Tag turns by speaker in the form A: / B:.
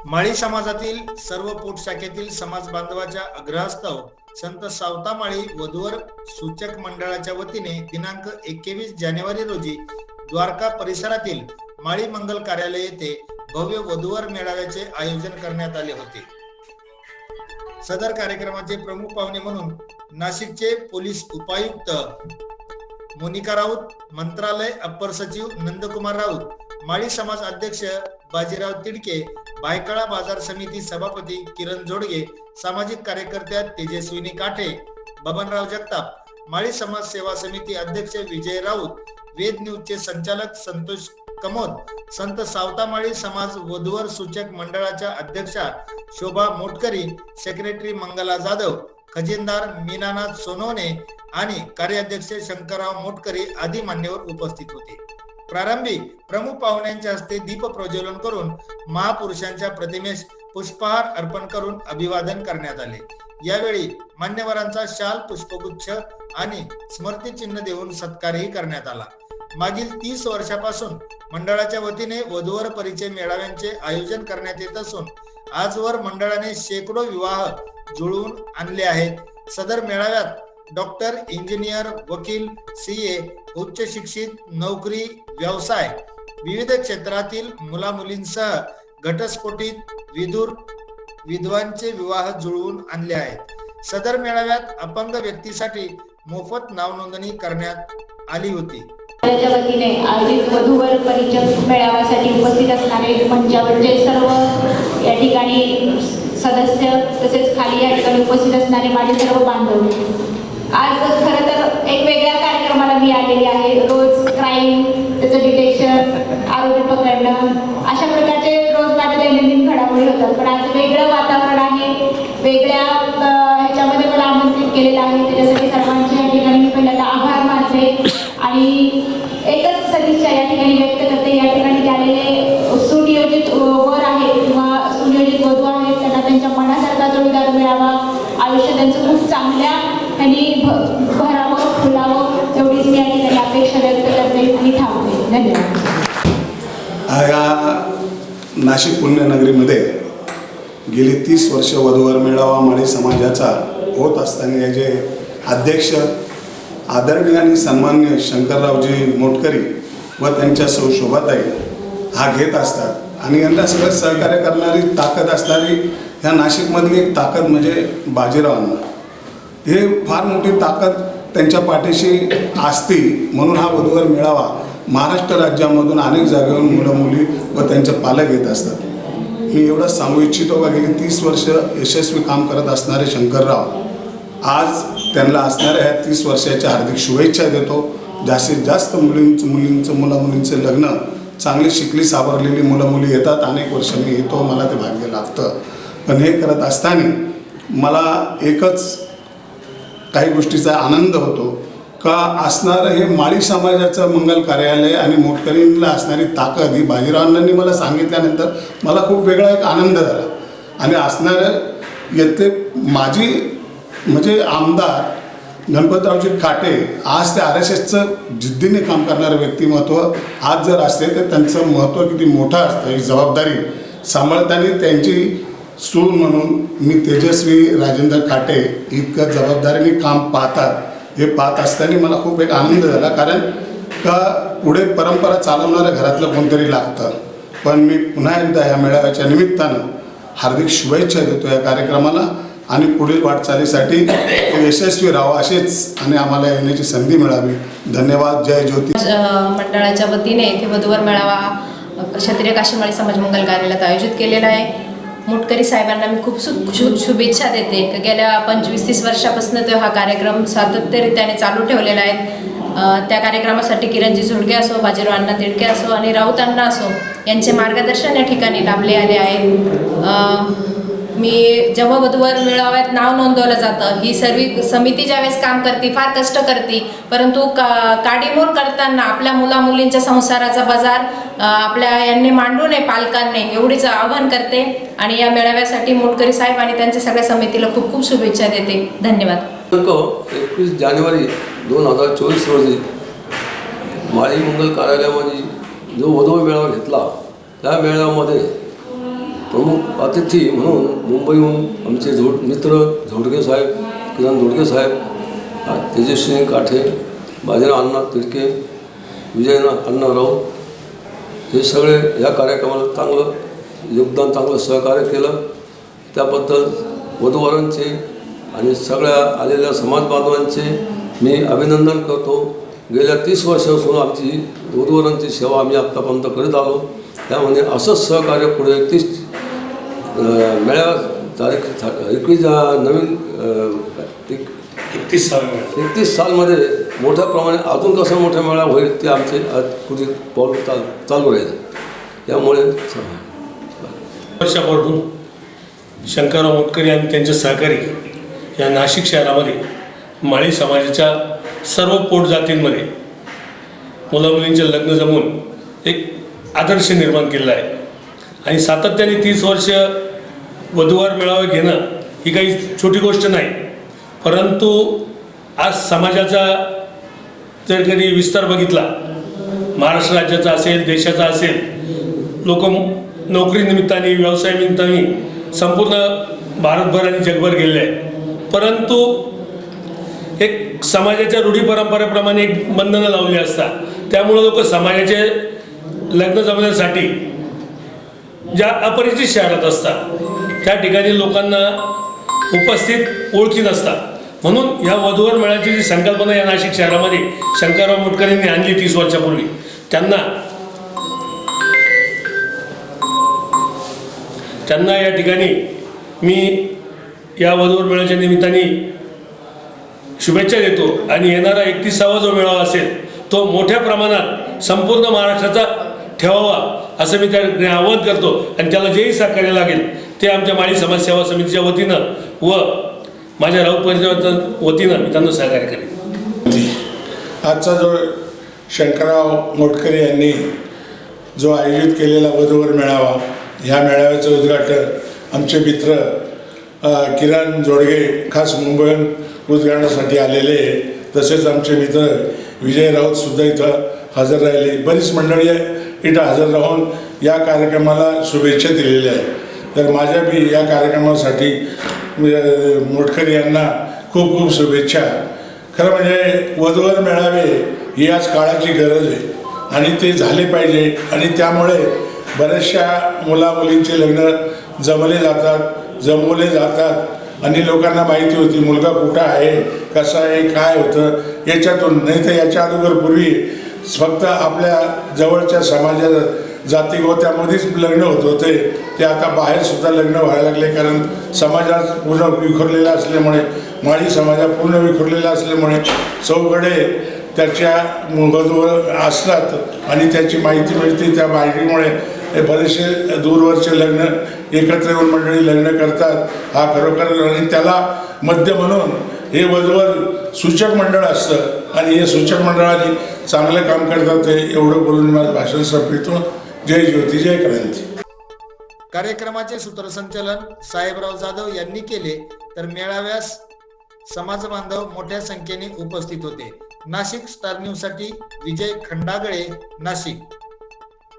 A: माळी समाजातील सर्व पोट शाखेतील समाज बांधवाच्या आग्रहास्तव संत सावतामाळी वधूवर सूचक मंडळाच्या वतीने दिनांक 21 जानेवारी रोजी द्वारका परिसरातील माळी मंगल कार्यालय येथे भव्य वधूवर मेळाव्याचे आयोजन करण्यात आले होते। सदर कार्यक्रमाचे प्रमुख पाहुणे म्हणून नाशिकचे पोलीस उपायुक्त मोनिका राऊत, मंत्रालय अप्पर सचिव नंदकुमार राऊत, माळी समाज अध्यक्ष बाजीराव तिडके, भायखळा बाजार समिती सभापती किरण जोडगे, सामाजिक कार्यकर्त्या तेजस्विनी काठे, बबनराव जगताप, माळी समाज सेवा समिती अध्यक्ष विजय राऊत, वेद न्यूजचे संचालक संतोष कमोद, संत सावतामाळी समाज वधूवर सूचक मंडळाच्या अध्यक्षा शोभा मोटकरी, सेक्रेटरी मंगला जाधव, खजिनदार मीनानाथ सोनवणे आणि कार्याध्यक्ष शंकरराव मोटकरी आदी मान्यवर उपस्थित होते। प्रारंभी प्रमुख पाहुण्यांच्या हस्ते दीप प्रज्वलन करून महापुरुषांच्या प्रतिमेस पुष्पहार अर्पण करून अभिवादन करण्यात आले। यावेळी मान्यवरांचा शाल, पुष्पगुच्छ आणि स्मृतिचिन्ह देऊन सत्कारही करण्यात आला। मागील 30 वर्षापासून मंडळाच्या वतीने वधूवर परिचय मेळाव्यांचे आयोजन करण्यात येत असून आजवर मंडळाने शेकडो विवाह जुळवून आणले आहेत। सदर मेळाव्यात डॉक्टर, इंजिनियर, वकील, सीए, उच्च शिक्षित, नोकरी, व्यवसाय, विविध क्षेत्रातील मुला मुलींसह घटस्फोटित, विधुर, विधवांचे विवाह जुळवून आणले आहेत। सदर मेळाव्यात अपंग व्यक्तीसाठी मोफत नाव नोंदणी करण्यात आली होती।
B: त्या वतीने आयोजित वधूवर परिचय मेळाव्यासाठी उपस्थित असणारे मंचावरचे सर्व या ठिकाणी सदस्य तसेच खाली या ठिकाणी उपस्थित असणारे माझे सर्व बांधव, आज खरं तर एक वेगळ्या कार्यक्रमाला मी आलेली आहे। रोज क्राईम, त्याचं डिटेक्शन, आरोपी पकडणं, अशा प्रकारचे रोज माझ्या दैनंदिन घडामोडी होतात, पण आज वेगळं वातावरण आहे, वेगळ्या ह्याच्यामध्ये मला आमंत्रित केलेलं आहे। त्याच्यासाठी सर्वांचे या ठिकाणी मी पहिल्यांदा आभार मानते आणि एकच सदिच्छा या ठिकाणी व्यक्त करते। या ठिकाणी जे आलेले सुनियोजित वर आहेत किंवा सुनियोजित वधू आहेत त्यांना त्यांच्या मनासारखा जोडीदार मिळावा, आयुष्य त्यांचं खूप चांगल्या ह्यांनी भरावं, फुलावं, एवढीच मी या ठिकाणी अपेक्षा व्यक्त करते आणि थांबते। धन्यवाद।
C: या नाशिक पुण्यनगरीमध्ये गेली 30 वर्ष वधूवर मेळावा माळी समाजाचा होत असताना याचे अध्यक्ष आदरणीय आणि सन्मान्य शंकररावजी मोटकरी व त्यांच्या सौ शोभाताई हा घेत असतात आणि यांना सगळं सहकार्य करणारी ताकद असणारी ह्या नाशिकमधली एक ताकद म्हणजे बाजीरावांना, हे फार मोठी ताकद त्यांच्या पाठीशी असती म्हणून हा वधूवर मेळावा महाराष्ट्र राज्यामधून अनेक जागेवरून मुलं मुली व त्यांचे पालक येत असतात। मी एवढंच सांगू इच्छितो का गेली 30 वर्ष यशस्वी काम करत असणारे शंकरराव आज त्यांना असणाऱ्या ह्या 30 वर्षाच्या हार्दिक शुभेच्छा देतो। जास्तीत जास्त मुला मुलींचे लग्न, चांगली शिकली सावरलेली मुलं मुली येतात, अनेक वर्ष मी येतो, मला ते भाग्य लागतं। पण हे करत असताना मला एकच काही गोष्टीचा आनंद होतो का असणारं हे माळी समाजाचं मंगल कार्यालय आणि मोटकरींना असणारी ताकद ही बाजीरावांनी मला सांगितल्यानंतर मला खूप वेगळा एक आनंद झाला। आणि असणारं येथे माझी म्हणजे आमदार गणपतरावजी काटे आज ते RSSचं जिद्दीने काम करणारं व्यक्तिमत्व आज जर असते तर त्यांचं महत्त्व किती मोठं असतं, ही जबाबदारी सांभाळताना त्यांची सून म्हणून मी तेजस्वी राजेंद्र काटे इतकं जबाबदारीने काम पाहतात हे पाहत असताना मला खूप एक आनंद झाला, कारण का पुढे परंपरा चालवणाऱ्या घरातलं कोणतरी लागतं। पण मी पुन्हा एकदा या मेळाव्याच्या निमित्तानं हार्दिक शुभेच्छा देतो या कार्यक्रमाला आणि पुढील वाटचालीसाठी यशस्वी राहावं असेच आणि आम्हाला येण्याची संधी मिळावी। धन्यवाद। जय ज्योती।
D: मंडळाच्या वतीने इथे वधूवर मेळावा क्षत्रिय काशीमाळी समाज मंगल कार्यालयात आयोजित केलेला आहे। मोटकरी साहेबांना मी खूप शुभेच्छा देते। गेल्या 25-30 वर्षापासून तो हा कार्यक्रम सातत्यरित्याने चालू ठेवलेला आहे। त्या कार्यक्रमासाठी किरणजी जोडगे असो, बाजीरावांना तिडके असो आणि राऊतांना असो यांचे मार्गदर्शन या ठिकाणी लाभले आले आहे। मी जेव्हा वधूवर मेळाव्यात नाव नोंदवलं जातं, ही सर्व समिती ज्यावेळेस काम करते, फार कष्ट करते, परंतु काडीमोड करताना आपल्या मुला मुलींच्या संसाराचा बाजार आपल्या यांनी मांडू नये, पालकांनी, एवढीच आवाहन करते आणि या मेळाव्यासाठी मोटकरी साहेब आणि त्यांच्या सगळ्या समितीला खूप खूप शुभेच्छा देते। धन्यवाद।
E: 21 जानेवारी 2024 रोजी माळी मंगल कार्यालयामध्ये जो वधू मेळावा घेतला त्या मेळाव्यामध्ये प्रमुख अतिथी म्हणून मुंबईहून आमचे मित्र झोडके साहेब, किरण झोडके साहेब, तेजस्विनी काठे, बाजीराव अण्णा तिडके, विजयनाथ अण्णा राऊत हे सगळे या कार्यक्रमाला चांगलं योगदान, चांगलं सहकार्य केलं. त्याबद्दल वधूवरांचे आणि सगळ्या आलेल्या समाज बांधवांचे मी अभिनंदन करतो. गेल्या 30 वर्षापासून आमची वधूवरांची सेवा आम्ही आत्तापर्यंत करीत आलो. त्यामध्ये असंच सहकार्य पुढे 31 तारीख 21 नवीन 31 सालमध्ये मोठ्या प्रमाणे अजून कसं मोठा मेळा होईल ते आमचे आज पुढे पाऊल चालू राहील. त्यामुळे
F: वर्षापासून शंकरराव मोटकरी आणि त्यांचे सहकारी या नाशिक शहरामध्ये माळी समाजाच्या सर्व पोट जातींमध्ये मुलामुलींचे लग्न जमवून एक आदर्श निर्माण केलेला आहे. आणि सातत्याने 30 वर्ष वधूवर मेळावे घेणं ही काही छोटी गोष्ट नाही. परंतु आज समाजाचा जर कधी विस्तार बघितला, महाराष्ट्र राज्याचा असेल, देशाचा असेल, लोक नोकरीनिमित्ताने, व्यवसायानिमित्ताने संपूर्ण भारतभर आणि जगभर गेले आहेत. परंतु एक समाजाच्या रूढी परंपरेप्रमाणे एक बंधनं लावली असतात. त्यामुळे लोक समाजाचे लग्न जमण्यासाठी ज्या अपरिचित शहरात असतात त्या ठिकाणी लोकांना उपस्थित ओळखी नसतात. म्हणून ह्या वधूवर मेळ्याची जी संकल्पना या नाशिक शहरामध्ये शंकरराव मोटकरींनी आणली 30 वर्षापूर्वी, त्यांना या ठिकाणी मी या वधूवर मेळ्याच्या निमित्ताने शुभेच्छा देतो. आणि येणारा 31वा जो मेळावा असेल तो मोठ्या प्रमाणात संपूर्ण महाराष्ट्राचा ठेवावा असं मी त्या आवाहन करतो. आणि त्याला जेही सहकार्य लागेल ते आमच्या माळी समाज सेवा समितीच्या वतीनं व माझ्या राऊत परिवाराच्या वतीनं मी त्यांना सहकार्य करेन.
G: आजचा जो शंकरराव मोटकरी यांनी जो आयोजित केलेला वधूवर मेळावा, ह्या मेळाव्याचं उद्घाटन आमचे मित्र किरण जोडगे खास मुंबईहून उद्घाटनासाठी आलेले, तसेच आमचे मित्र विजय राऊतसुद्धा इथं हजर राहिले. बरीच मंडळी इथं हजर राहून या कार्यक्रमाला शुभेच्छा दिलेल्या आहेत. तर माझ्या बी या कार्यक्रमासाठी मोटकरी यांना खूप खूप शुभेच्छा. खरं म्हणजे वधूवर मेळावे ही आज काळाची गरज आहे आणि ते झाले पाहिजे. आणि त्यामुळे बऱ्याचशा मुलामुलींचे लग्न जमवले जातात आणि लोकांना माहिती होती मुलगा कुठं आहे, कसा आहे, काय होतं याच्यातून. नाही तर याच्या अगोदर पूर्वी फक्त आपल्या जवळच्या समाजात जातीगोत्यामध्येच लग्न होत होते, ते आता बाहेरसुद्धा लग्न व्हायला लागले. कारण समाजात पूर्ण विखुरलेला असल्यामुळे, माळी समाजात पूर्ण विखुरलेला असल्यामुळे चौकडे त्याच्या वधूवर असतात आणि त्याची माहिती मिळते. त्या माहितीमुळे हे बरेचसे दूरवरचे लग्न एकत्र येऊन मंडळी लग्न करतात. हा खरोखर, आणि त्याला मध्य म्हणून हे वधूवर सूचक मंडळ असतं आणि हे सूचक मंडळाने चांगलं काम करतात. ते एवढं बोलून माझं भाषण संपवितो. जय ज्योती, जय क्रांती.
A: कार्यक्रमाचे सूत्रसंचालन साहेबराव जाधव यांनी केले. तर मेळाव्यास समाज बांधव मोठ्या संख्येने उपस्थित होते. नाशिक स्टार न्यूज साठी विजय खंडागळे, नाशिक.